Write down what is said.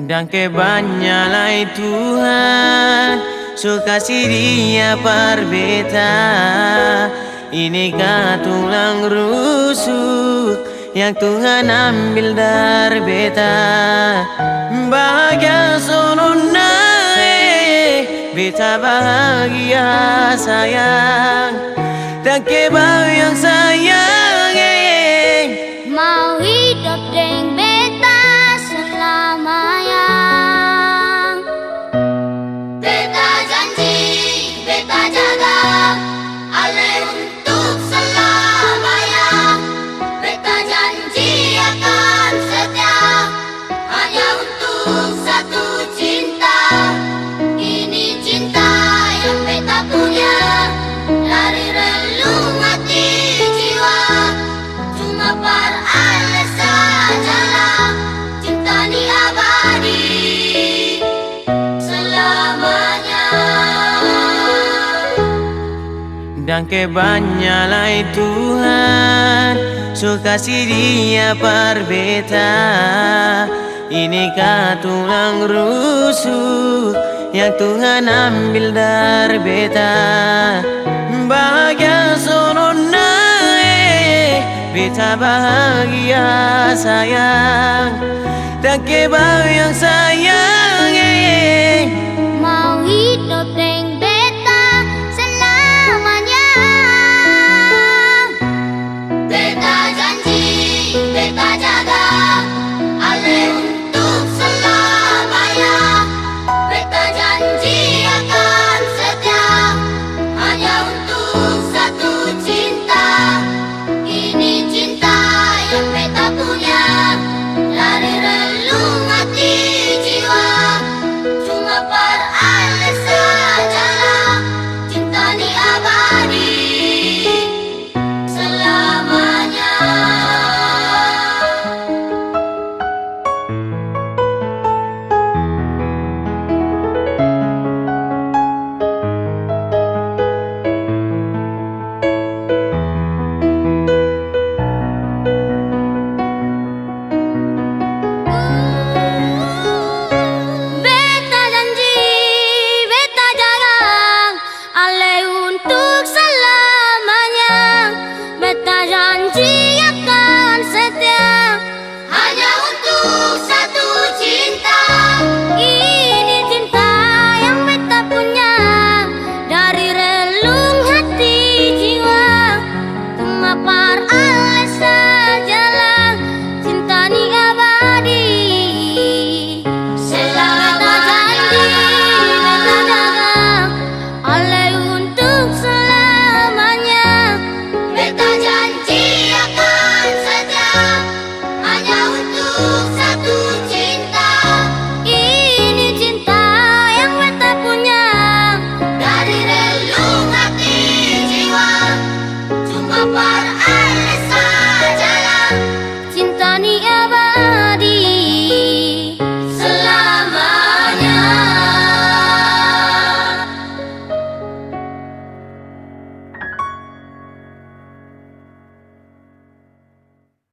Dan kebanyalah Tuhan, so kasih dia perbeta. Ini tulang rusuk yang Tuhan ambil dari beta. Bahagia sono naik, beta bahagia sayang. Dan kebayang sayang, mau hidup dengan beta selamanya. Beta janji, beta jaga Ale untuk selamanya. Beta janji akan setia hanya untuk satu cinta. Ini cinta yang beta punya dari relung hati jiwa. Cuma par Ale sajalah cinta ni abadi selamanya. Dan kebanyalah Tuhan, so kasih dia perbeta. Ini tulang rusuk yang Tuhan ambil dari beta. Bahagia sono naik, beta bahagia sayang. Dan kebayang sayang,